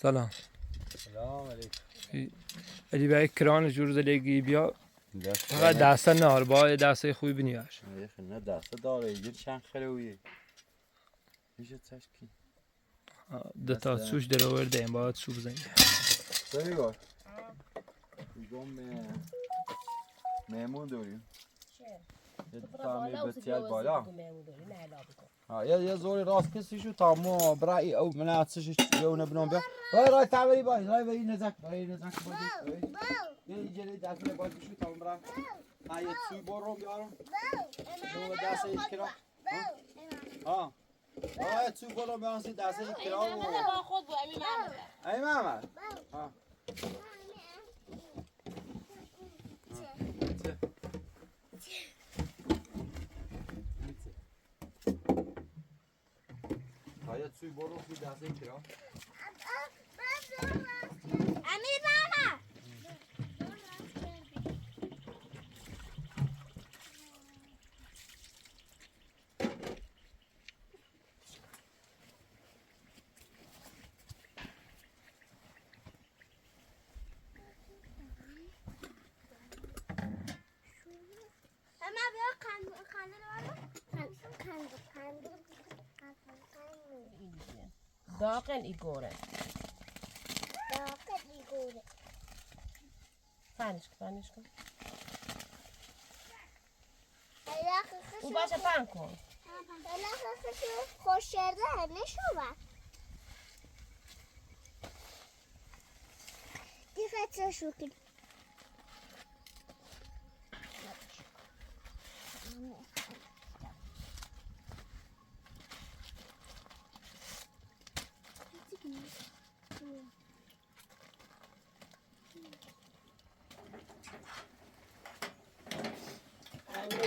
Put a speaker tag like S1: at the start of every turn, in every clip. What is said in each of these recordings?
S1: سلام.
S2: سلام علیکم.
S1: علی بای کران جور زلیگی بیا. فقط دسته نار با دسته خوبی بنیاش.
S2: نه دسته داره یه چند خلویه. میشه تشکی.
S1: دو تا سوش در آورده این باید سو بزنیم.
S2: بگو. میگم میمون داریم. یه تامی بسیار بالا. یه زوری راست کسی شو تامو برای او مناسش یو نبنم بیا. رای تعبیری باید رای نزک باید. یه جلی دست باید شو تام برای. نه یه سوی برام بیارم. دو دست ایش کرا. ها. آه سوی برام بیارم سی دست ایش کرا.
S3: نه با خود بود
S2: امی محمد. ها. باید سوی برو سوی دسته کرا.
S3: امیر بابا داخل ایگوره فنش کن او باشه فن کن
S4: خوش شده نشو بر دیفت شو کن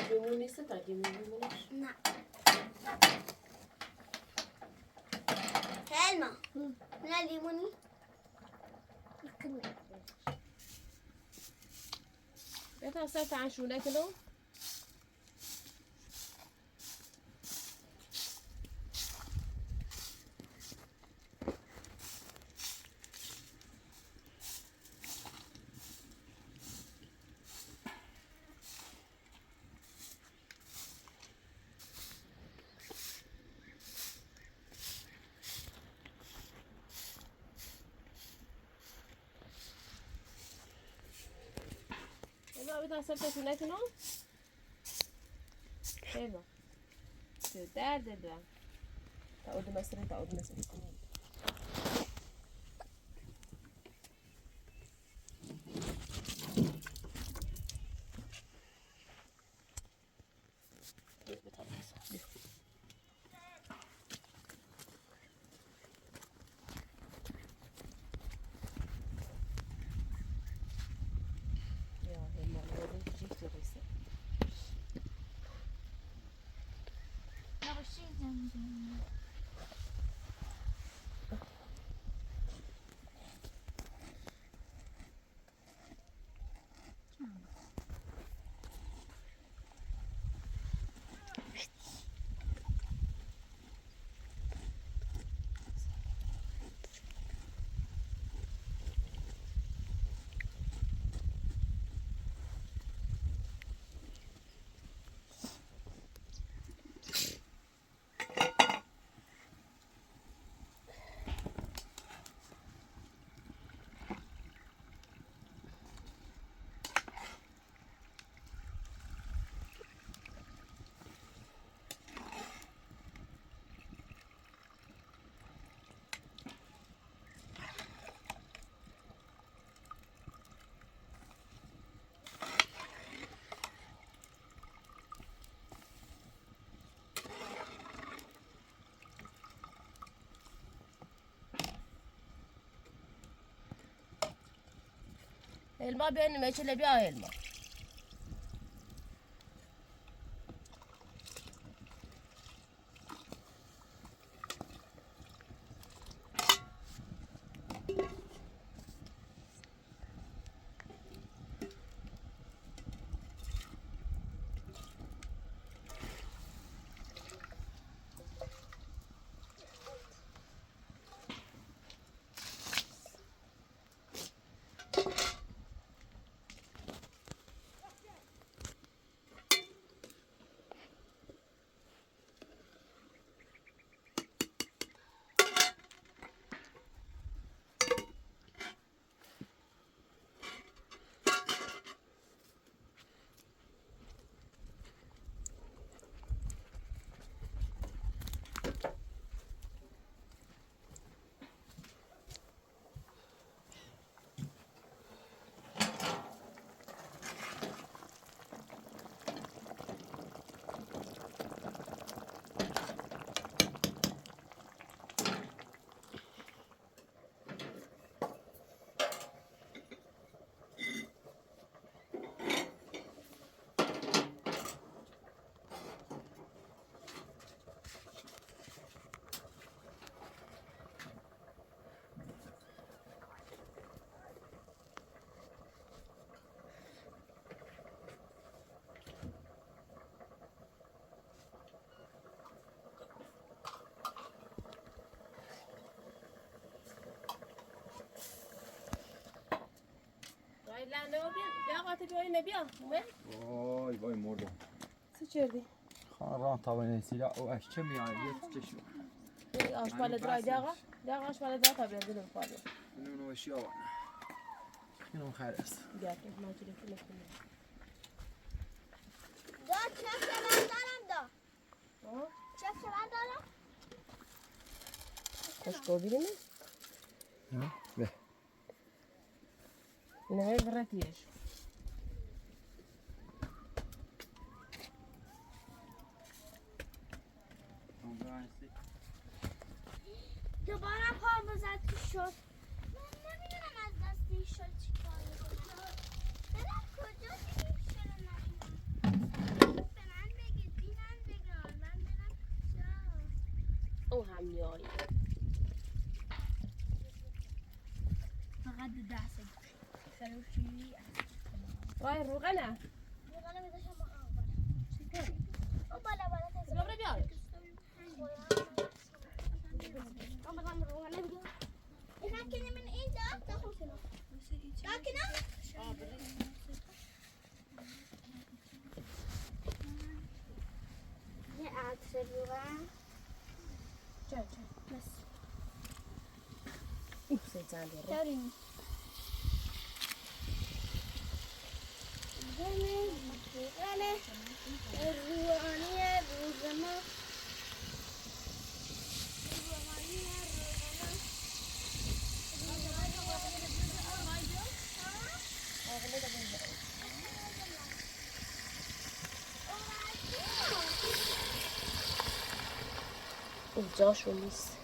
S3: لیمون نیست تا لیمونش
S4: نه هلما نه لیمونی
S3: بتا سر تنشونه کلو بتا سر تنشونه کلو ایوا درد دارم تعود مصري الماء بين ما يشيل بيها الماء لو بیا قاطی بیای نبیا
S2: وای وای مردم
S3: چه کردی؟
S2: خان طبعا سیلا او اش چه میاد یه چشم
S3: آشپال درای داغا آشپال درای تا بیاد دلم پاده
S2: اینو وشی آوان اینو خرس
S3: بیا که ما چی کنیم
S4: دا چه دارم دا چه دارم
S3: خوشگو بیریم
S2: به
S3: نه براتیش
S4: دوباره پا بزد تو شد من نمیدونم از دست این شد چی کار میکنم برم کجا دیگه شد نبینم به من بگید بینم بگار من برم کجا
S3: او هم نیایی
S4: فقط دست سروشی
S3: وای روغنه
S4: روغنه میداشم با آن
S3: چی کنی؟
S4: او بالا تازه
S3: ببره بیارش
S4: من بگم روغنه بگم اینا کنی من اینجا دا خوب کنم دا کنم یه عطر روغن
S3: چه
S4: بس
S3: این سیزن بیاره
S4: داریم روغنه روغنی روزما
S3: این جاشو نیست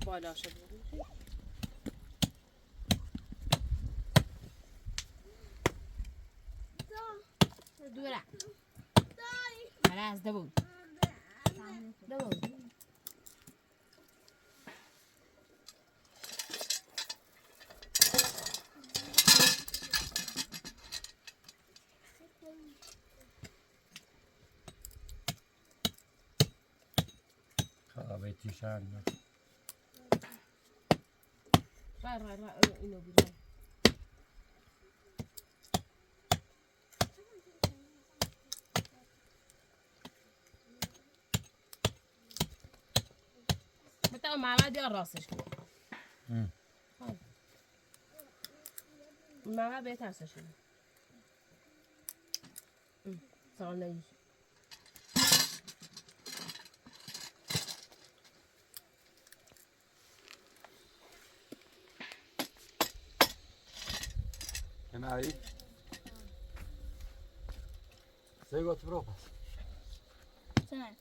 S3: بالا شد دوره از دبون
S2: خرابه تیشان
S3: رای اینو بیرون بتا محمد یا راستش کنه محمد بهتر سشونه سال نیست
S2: کناری سیگات برو پس
S4: سنه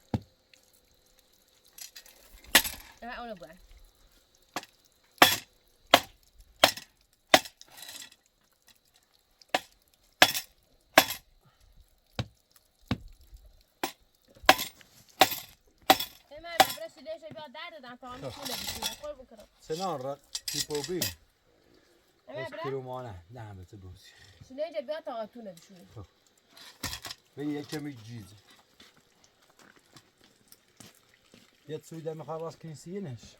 S3: اونو باید برش بیا در دادم تا همه خونه بشونه خور بکنم
S2: سنان را تیپو بی بس کرومانه نعمت بوزی
S3: شونه اینجا بیا تا آتونه بشونه
S2: به یک کمی جیز یه سویده میخواه باز کنیسیه نش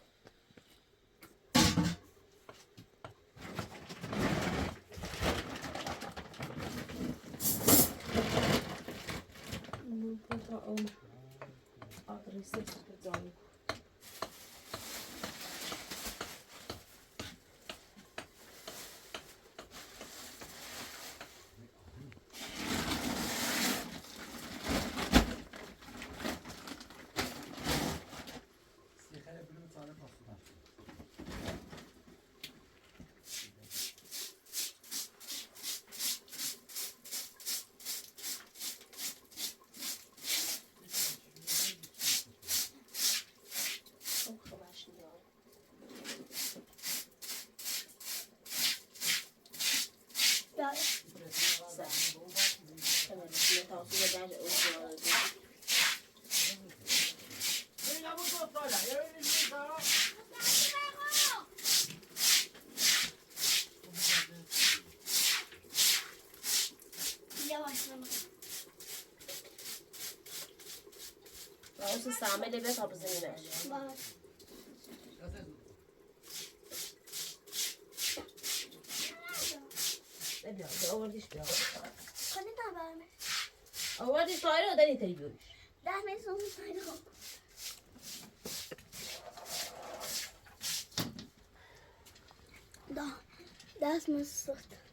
S3: اون آدرسش بزنیم آسیب داشت اون راست استعمل به تا بزنیمش بیا آوردیش بیا
S4: کنی دارمش
S3: آوردیش تایره و دنی تایی بیاریش
S4: میسون تایره دست مسخت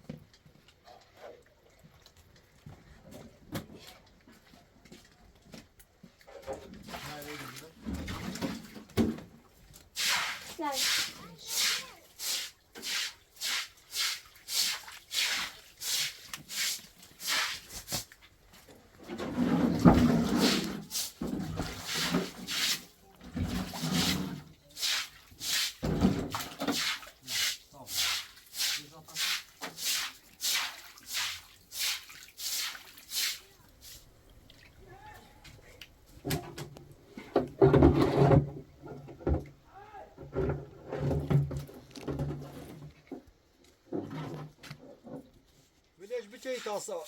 S2: بدش بچه تاسا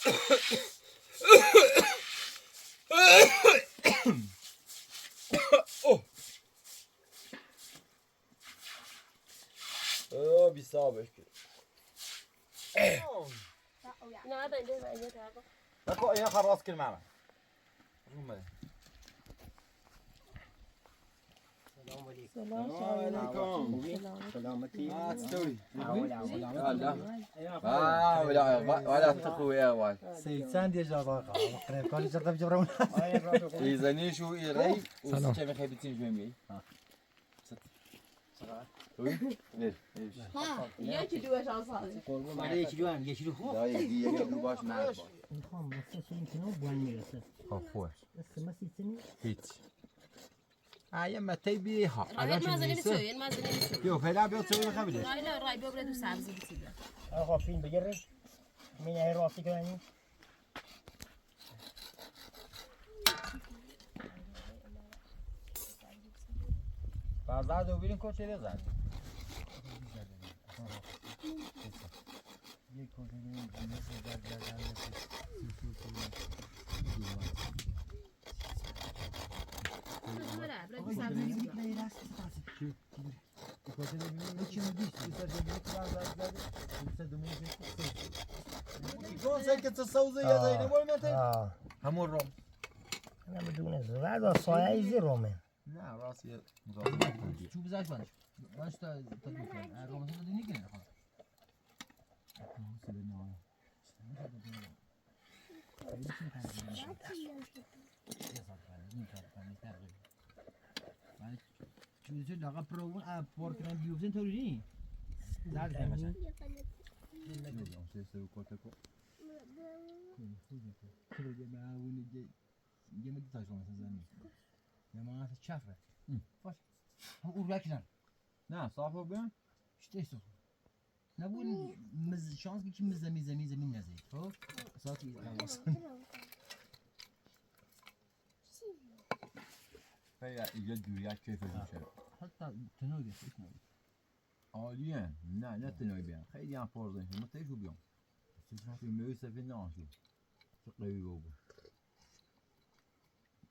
S2: اوه بیسابش کرد
S3: نه بنده بنده تا
S2: نکو این خراس کن معنا
S3: سلام
S2: علیکم
S5: سلامتی
S2: استوي
S5: ولا
S2: ولا تخوي يا واي
S5: سيسان يا جزاك قريب كل جرب جبرون
S2: يزني شو يري وسكمي خيبتين جميل
S3: ها یکی دوش آساده
S5: بعد یکی دو هم یکی دو خوب
S2: لا يجي يجي باش معك
S5: میخوام واسه این کنو بوان میرسه
S2: خوش
S5: بس ما سیتنی
S2: هيك هاي ما تبي ها
S3: رایت مازنی بسوی این مازنی بسوی
S2: يو فلا بيوتسوي خبري
S3: رای لا رای ببره تو سبزی بسیده
S5: آقا فیلم بگیره من یه راستی کنی
S2: فازاد وبين كوتش اللي زاد
S5: یک کنی
S2: شلون سكت الصوزية زين ولا ما تبي هم الروم
S5: انا بدون زرع صايع زيرومن
S2: لا راسي
S5: شو بزاش بانش باش تدوك الرومن تدوني كده خلاص شو لقى برو بوركران بيوزن توريني زاد مثلا كل جماعة ونجي جماعة تاجون مثلا جماعة تشافه فاش هو راكنا
S2: نعم صافو بين
S5: اشتيسو نبون مز شانس بيجي مزمي نزيد خب صوتي
S2: فيا يجد وياك كيف المشروع
S5: حتى تنوي
S2: عاليا لا تنوي بين خير يعني فورزين ما تيجوا بيوم في ميوسة في الناشو تقوي بوبو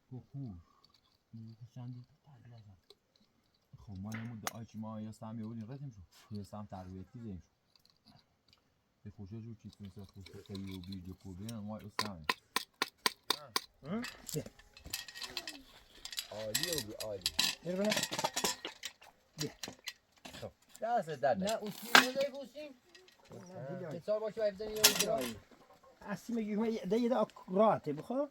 S5: كوكو شاندي تعال
S2: خب ما نمود آیچی ما یا سهم یهودی قسم شو یا سهم تربیتی زیم شو به خوشه جو چیز مثل خوشه قوی و بیج و کوبه ما یا سهم عالی و بی عالی
S5: بیر بنا
S2: خب دست در
S5: نه اصلی نزای بوسیم بسار باشه و افزنی یا اصلی میگه ما ده ده راته بخوا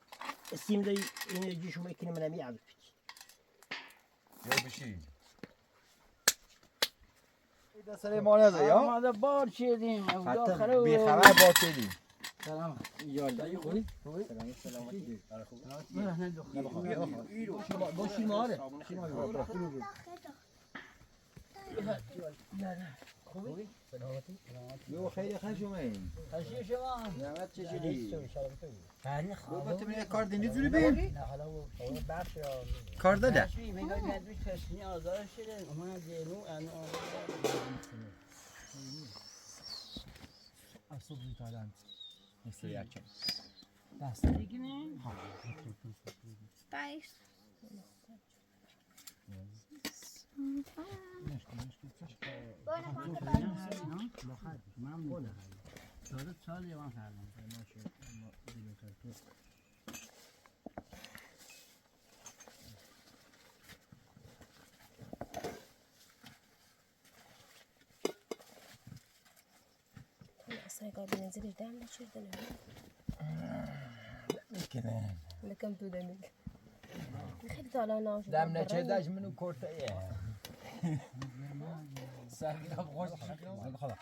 S5: اسیم ده این جیشو میکنه منم یه عبد
S2: یا بشی سر ما نزه یا؟
S5: ما بار چیدیم
S2: حتی بیخبر با چیدیم
S5: سلام یالدایی خوبی؟ سلام سلامتی با شیماره خوبی؟ سلامتی؟
S2: یو خیلی خشمین
S5: خشی شما؟
S2: نعمت چجوری؟
S5: خیلی
S2: خوب تو من کار دنی زوری بیم؟
S5: نه حالا اون بخش
S2: کار داده؟
S5: بخشی میگه ندوش تشنی آزار شده اما جنو انا
S2: اصوبی تادن مثل یکم
S5: دست دیگه نه؟
S4: Guys.
S3: اصلا قاعد ننزل دم نشد
S2: میکنه
S3: لكم تو دمك خیلی تالا ناش
S2: دم نچردش منو کرته ایه سرگیرم خوش خدا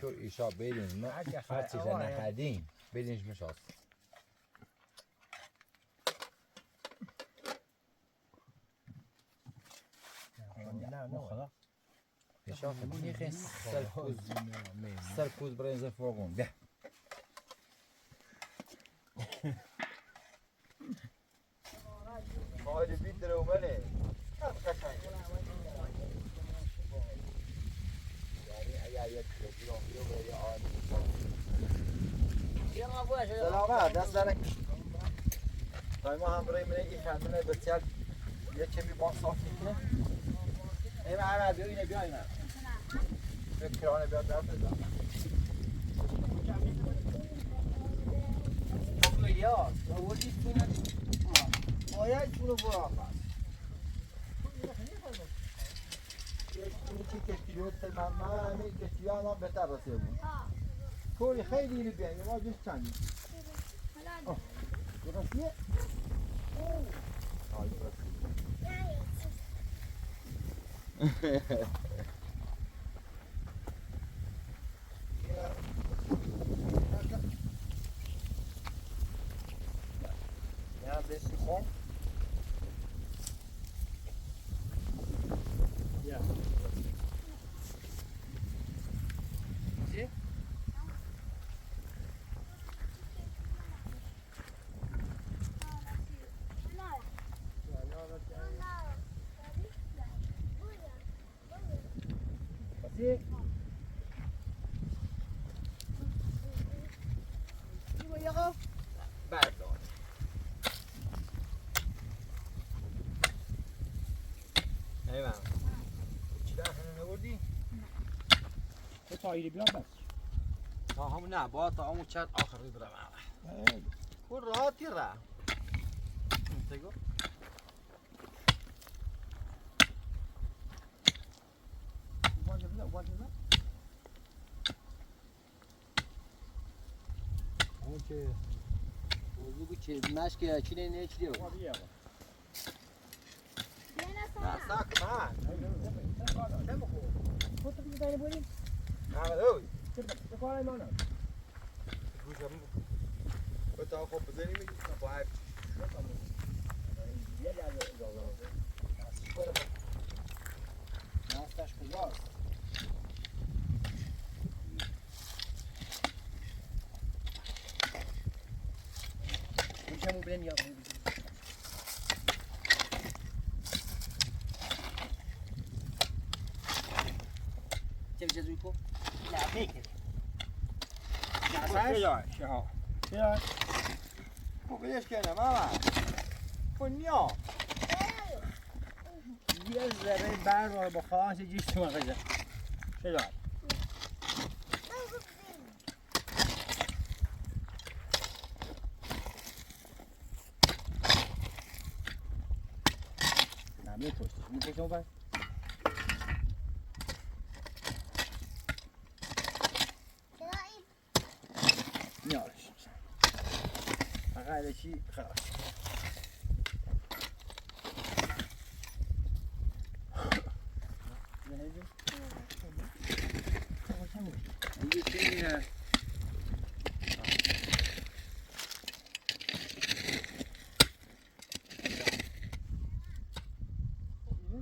S2: کور ایشا برین ما هرچی جا نهدین برینش مشاست ایشا خیلی خیلی سرپوز برنز فوقون ده هاي بيتر ومني سلامت دست درک تای ما هم برای من این خدمه بسیار یه کمی با صافی کنه این محمد بیا اینه بیا اینه فکرانه بیا در بزن یا ولی تونه باید تونه برام این چی کتیوت من همین کتیوان هم بهتر رسیده بود کوری خیلی اینو بیایی ما جست چندی درستیه؟ آه درستیه Desse com
S5: تایری بیا بس
S2: تا همون نه با تا همون چند آخری برم کن راحتی را تگو اون که وضو چه مشک چی نه چی دیو نه ساک من
S5: خودت می‌داری بریم
S2: اوی
S5: چه کاری مانه
S2: گوشم بتا خب بزنی میگی با هر
S5: یه لحظه اجازه ناستش کجاست میشم بریم یا چه بجزوی کو لا بيكري
S2: یا خب ليش كده ماما فنيا
S5: یه ذره بر رو با خواهش جیش مغزه چه نه میپشتش اون میارش فقط چی خلاص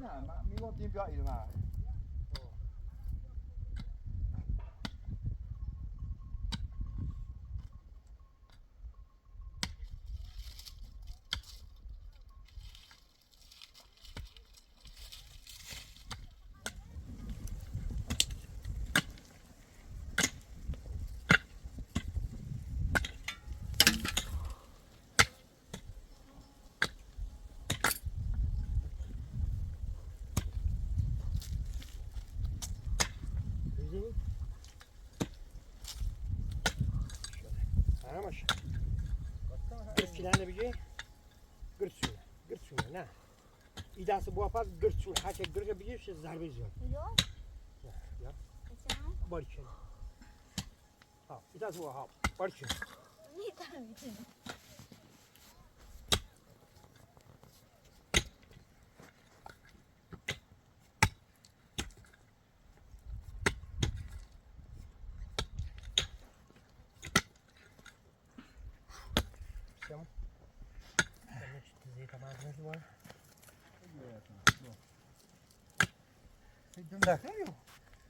S2: نه میگفتیم بیا اینو
S5: بزنیم آرامش گرچینه بگی گرچونه نه این دست با پس گرچونه هرچه گرچه بگیش ضربه زیاد یا باریکن ها این دست با ها باریکن
S4: میتونم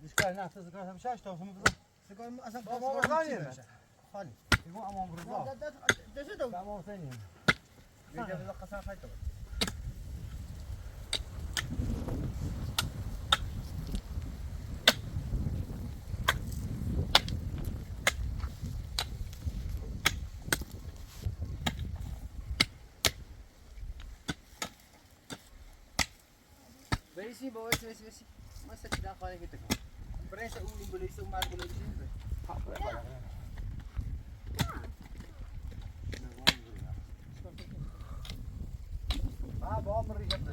S2: Dışkı ne yaptı? Zıkar hemşe açtı. Şimdi bu.
S5: سگای ما اصلا
S2: Tamam oradan yeme.
S5: خالی
S2: Bu aman burada.
S5: دست دو
S2: Tamam sen yeme. Bir de bize kasar kaydı.
S5: بريسي بويس بريسي ما استكدا خانه كده بريسه اولين بوليسه وما بوليسه
S2: Ha bu amır yaptı.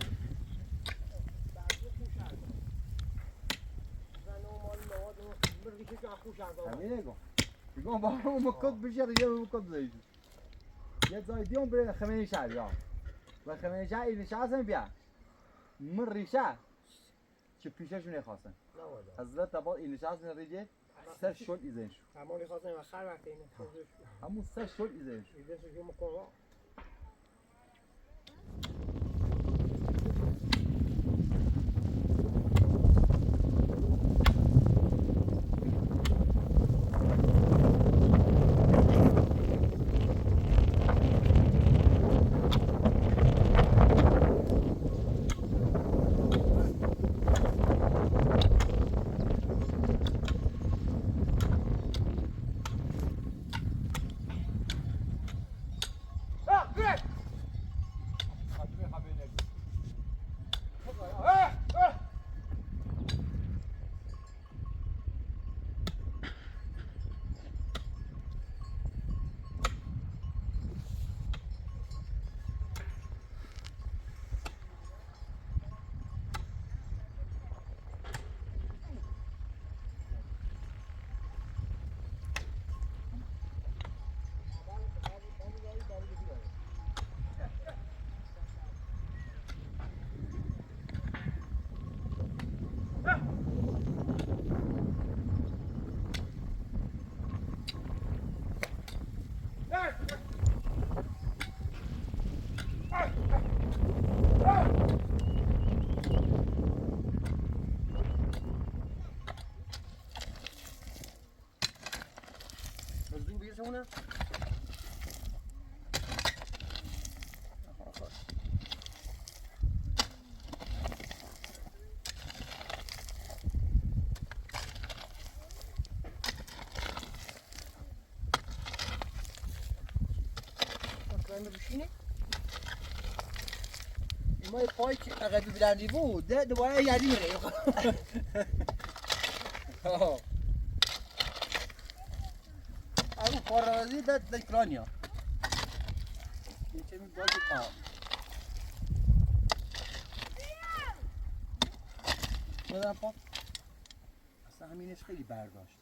S2: همینه گم بگم با اون مکد بشه یه مکد زید یه زایدیون بره خمینی شهر یا و خمینی شهر این شهر بیا من ریشه چه پیششون خواستن حضرت تبا این شهر ریجه سر شل ایزن شو
S5: همونی خواستن و خر وقتی اینه
S2: همون سر شل ایزن شو
S5: ایزن شو مکن مزدون بیرسه اونه بشینه ما پای که عقبی بلندی بود ده دوباره یادی میره اگه کارازی ده کرانیا چه می بازی بدم پا اصلا همینش خیلی برداشت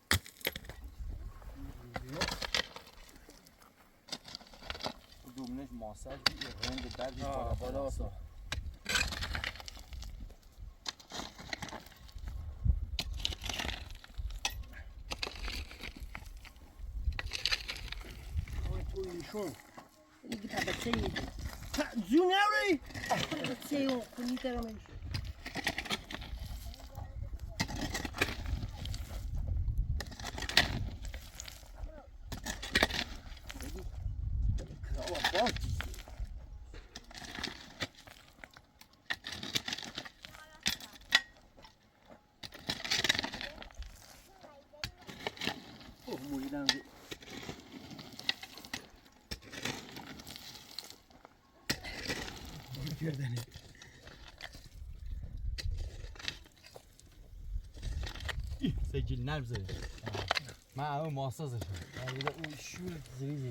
S2: دومنش ماساژ یه رنگ درد
S5: بالا آسا تویشون دیگه تا بچه زون نوری بچه اون کنی ترمش
S2: سجل نبزه من اون ماسازش
S5: اون شور زیری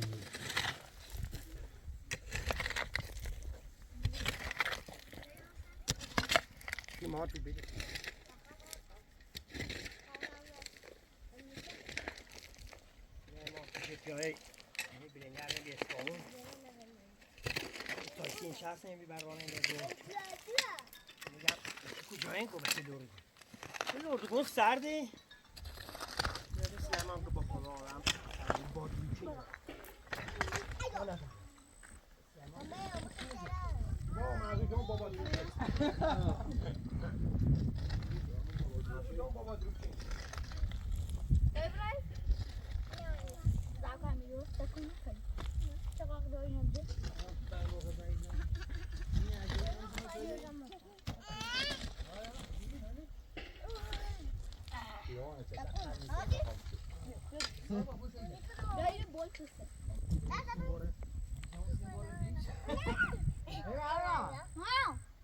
S5: کی ما تو بده جای بلنگر بیستون تا این شخص نمی بروانه میگم کجایین کو بچه دور این اردوگاه سرده یاد سلمان که با خداوند با دوچه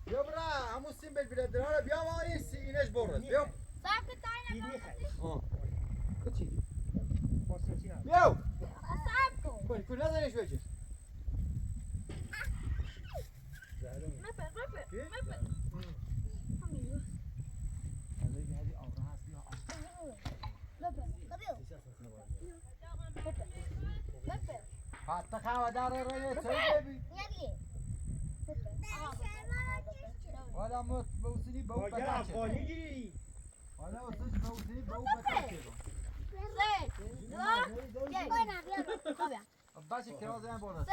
S2: بیا برا همون سیم بل بیره دراره بیا ما اینش برد بیا بیا کل نزنش بچه حتی خواه داره روی چه ببی حالا موت بوسنی بو بتاچه حالا وسط بوسنی بو بتاچه باشه کراز هم برد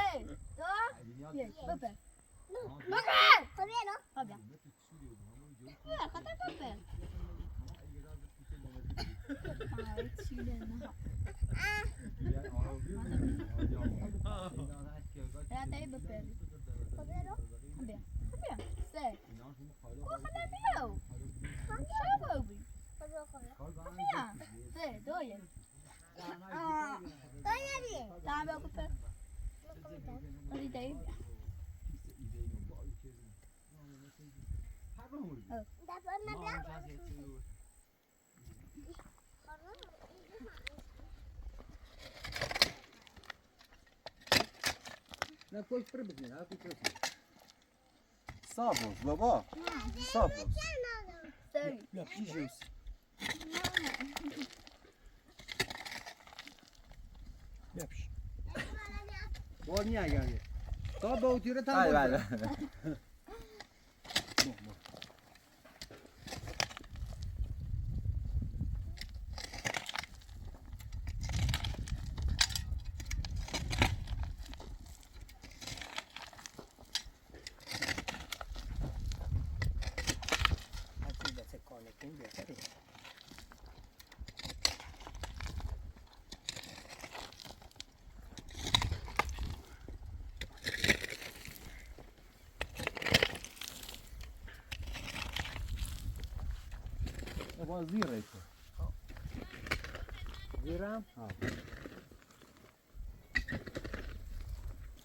S5: نه کوش پر بزنی ها کوش
S2: صابوز بابا صابوز
S5: لا جوس يبش ورني اجاني طب وتيره تام
S2: بله با زیره تو
S5: زيرام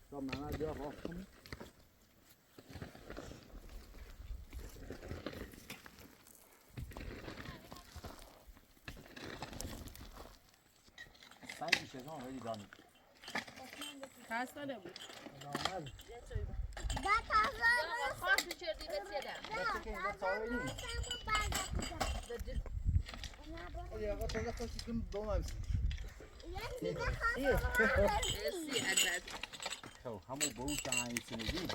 S2: تو محمد بیا باز کنی سنگی شدن ولی دانی
S3: خسته بود خواهد چردی بسیده
S2: یا آقا تو خوشی کن دو نمیسی خب همون به اون شهنگی سنگی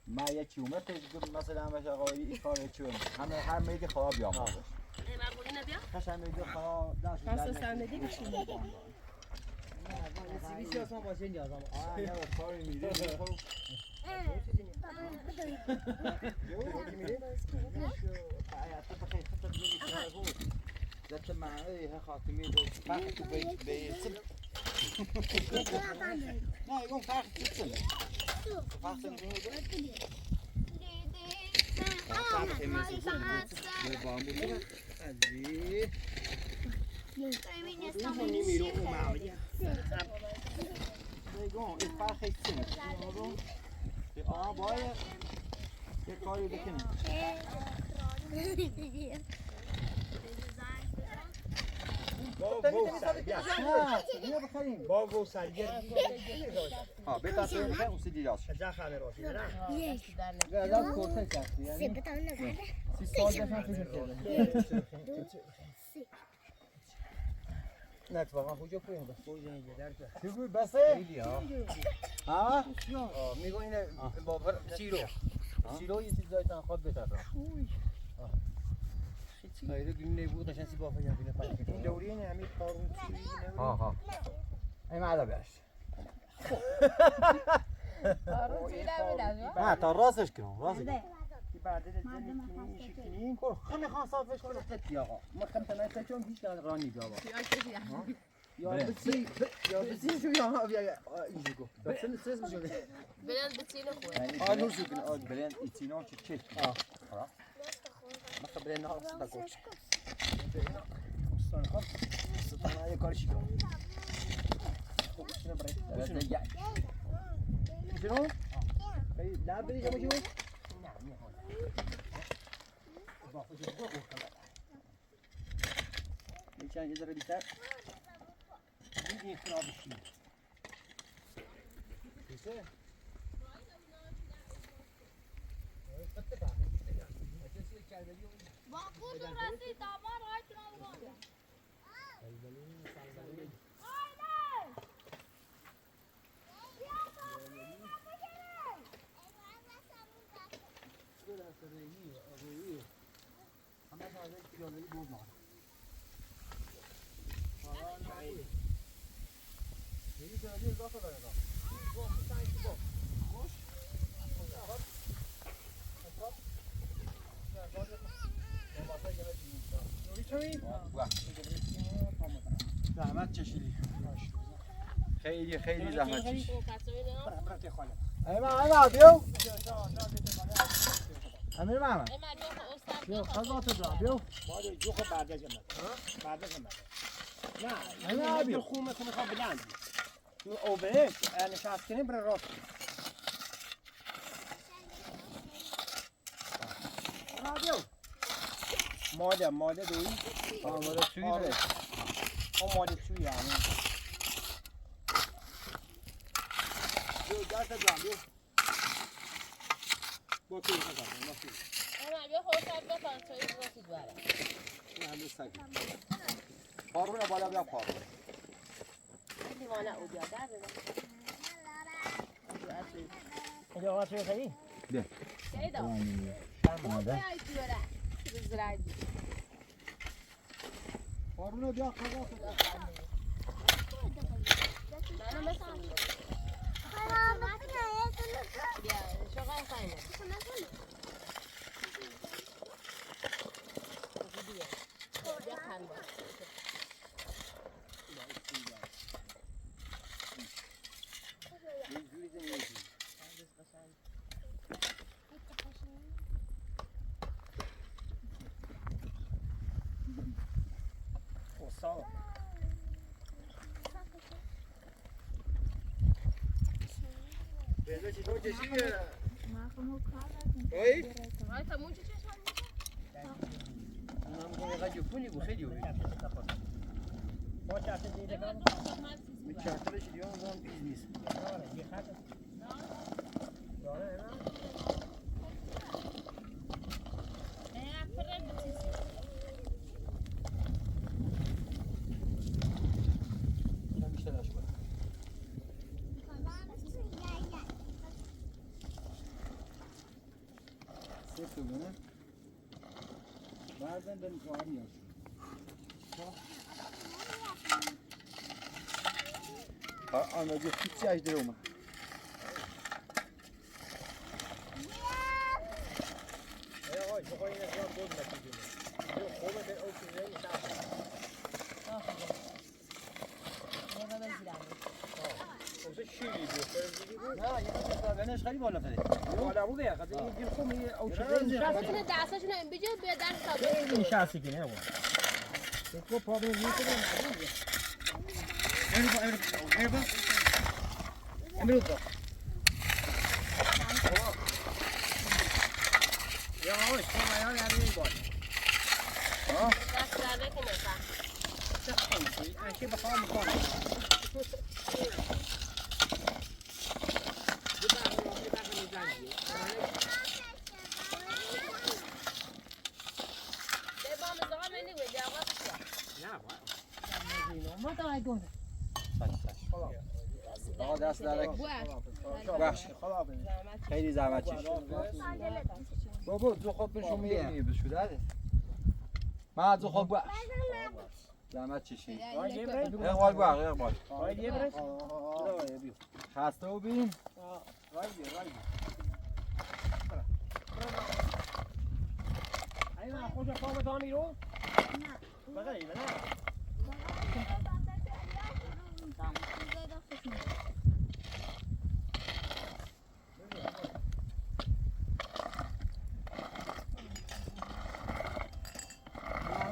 S2: ما یه چیومه تشکر مثلا همش آقا این کار چیومه همه هر میگه خواه بیام آقاش
S3: مقبولی نبیا؟
S2: خشم میگه خواه داشت
S3: خواست سندگی بشین
S5: سیبیسی اصلا باشه نیازم
S2: آه نه با کاری میره خب ذات معنی خاتمی دو فرق به سب نه يقوم فرق تسل فرق
S5: اینو بخریم با و سرگر
S2: ها بتا تو میخوای اون سیدی راست
S5: جا خانه راستی نه
S2: گذار کوته کسی یعنی 30 سال داشتم فکر کردم
S5: نه تو واقعا کجا پویم بس کجا اینجا در
S2: چی بود بسه ها
S5: میگو اینه با سیرو یه چیز دایتن خواد بتر خیلی گونه بود قشنگ سی بافا یابینه پاک این دوریه نه همین کارون چی
S2: ها این معدا بیاش نه تا راستش کنم راست
S5: بعد زنی شکنی خونه خان صافش کنه خطی آقا ما کم تنها چون بیش کنه رانی جواب یا بسی شو یا اینجا گفت بس استرس میشه
S3: برن بتینه خوب
S2: نور شو کنه برن ایتینا چه خلاص
S5: ما برن ها صدا کوچ استان خب استان یه کارش کنه شنو لا بدي جنب شو مشان يقدر يبتاع يجي خراب الشيء
S3: باقوش راستی دامار های کنم
S2: زحمت چشیدی خیلی زحمت چشیدی ایمان بیو امیر محمد بیو خزاتو جا بیو
S5: ماده جو خب بعد از جمعه بعد از جمعه نه بیو خومه که میخواد بلند او بهش نشست کنیم برای راست بیو ماده دوی
S2: ماده توی بره
S5: ماده توی یعنی بیو دست جان بیو با توی نگاه
S3: اما بیا خوشت بکن توی راستی دواره
S2: نه سگ پارون بالا بیا پارون
S3: دیوانه او بیا در بزن
S5: اینجا آقا توی خیلی؟
S2: ده
S3: سیدا
S2: ماده
S3: دوره بزرعی
S2: پارون بیا خزاتو
S3: نه مثلا بیا شغل خاینه بیا خان باش وای تموم چه چشم
S5: من میگم یه گفتی خیلی بود ما چهار دیگه کنم می چهارش دیگه اون پیز نیست داره یه خط داره
S3: نه فرند چیزی
S2: اینا بیشترش کنه سه بونه بعدن داریم کار میاد آنا جو پیچی اج داره اومد
S5: آقا بخوای این اصلا بود نتیجه جو خوبه به او چیزی نیست اوزه شیلی بود
S2: نه یه دادنش خیلی بالا فره
S5: بالا بود یا خاطر این خوب او چیزی نیست
S3: اینه دستاشون هم بجه به در
S5: این
S3: ثابت
S5: نشستی که نه آقا تو پاپی میکنه امروز یا آقا شما یاد یاد می‌بود
S3: دست در نکنه
S5: انشي بخار مكان
S3: ما داري يقول
S2: آقا دست درک بخش خیلی زحمت چشید بابا زو خود بشون میگه بشوده ما زو خود بخش زحمت چشید اقبال بخش اقبال خسته و بین
S5: ايوه خوش قوم ثاني رو بغير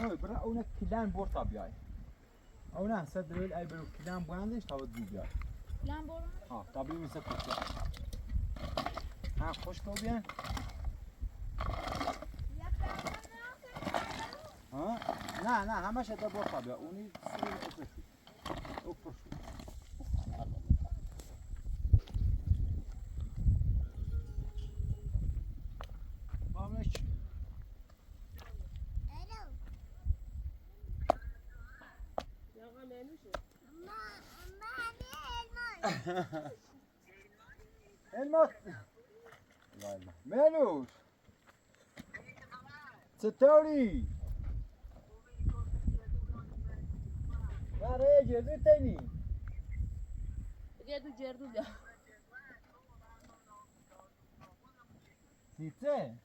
S5: لا
S2: برا اونك كلان بور طبيعي او نه صدر ای برو کلان بوندش تا بود بیاد
S4: کلان برو
S2: ها طبیعی مثل کجا ها خوش کو بیان ها نه نه همش تا بور طبیعی اونی سیر اوپر مامش الماس منوش ستوري برای جزو تنی
S3: جردو بیا
S2: سیته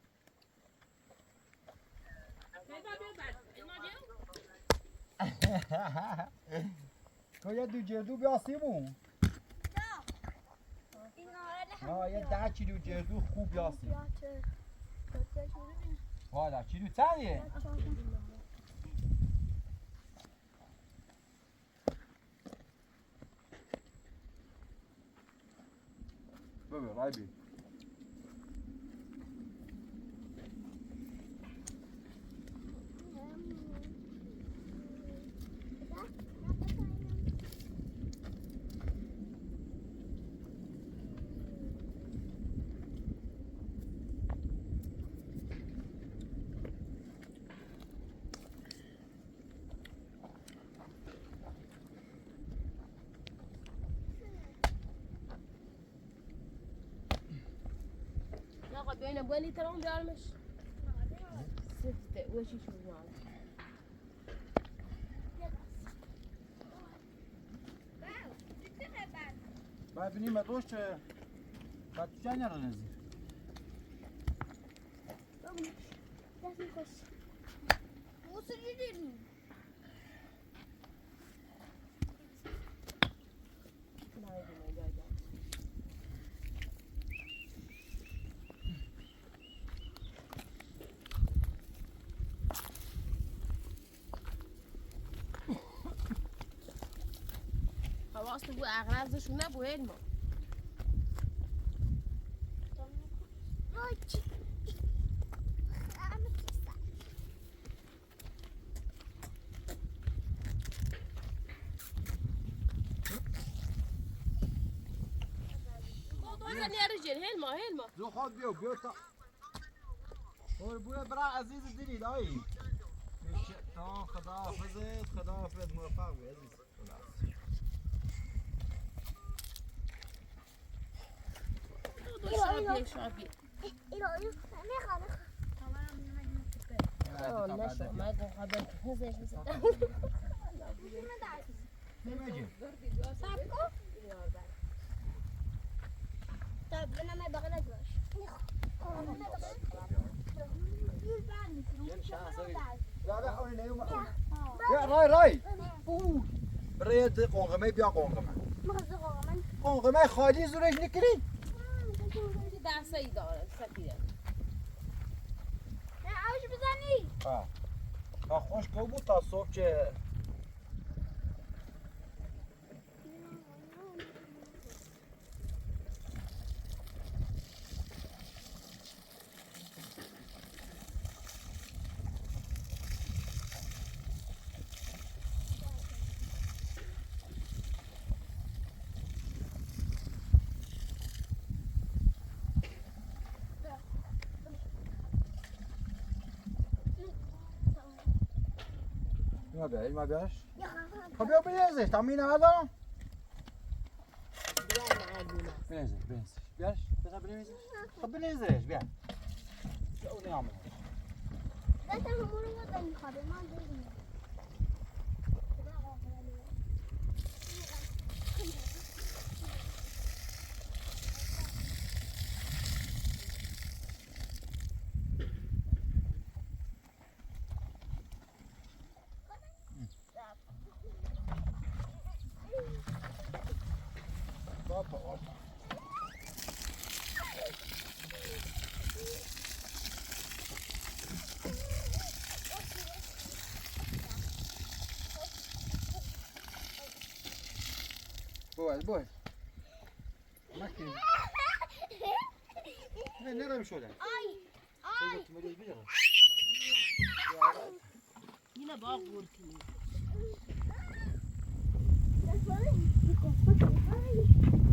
S2: تو یه دو جردو بیا سیمون یه 10 کیلو جردو خوب یاسی حالا کیلو تنیه ببین رای بی
S3: آقا بیاین بولی ترام بیارمش سفته وشی شو جان
S2: باید بینیم دوش باید تو جنگ رو نزیر
S4: دست میخوش موسیقی دیریم
S3: خواست بو اغرازش نبو علمو بزن يا رجل هلما
S2: زو خود بیو تا بوی برا عزیز دلی دایی تا خداحافظ موفق بی عزیز
S3: شابي
S4: ایرانی نمیخواد
S3: نشو ما يكون قبل هزش
S2: نمیجی
S4: سبکو طب بنام بغلت باش
S2: رای برای قنقمه بیا قنقمه خالی زورش نکرید
S3: دسته ای داره سفیده
S4: نه آش بزنی
S2: تا خوش که بود تا صبح که ما بیارش
S4: یا خواهم
S5: خب بیا بریزش تا مینه ندارم
S3: بیار معلومه
S5: بریزش بیارش بذار بریزش خب بریزش بیا اون نامه
S4: دستم همون رو بودم میخوابه من بگیم
S5: بود مکن نه نرم شده
S4: آی
S3: yine bak vurtunu.
S4: Ay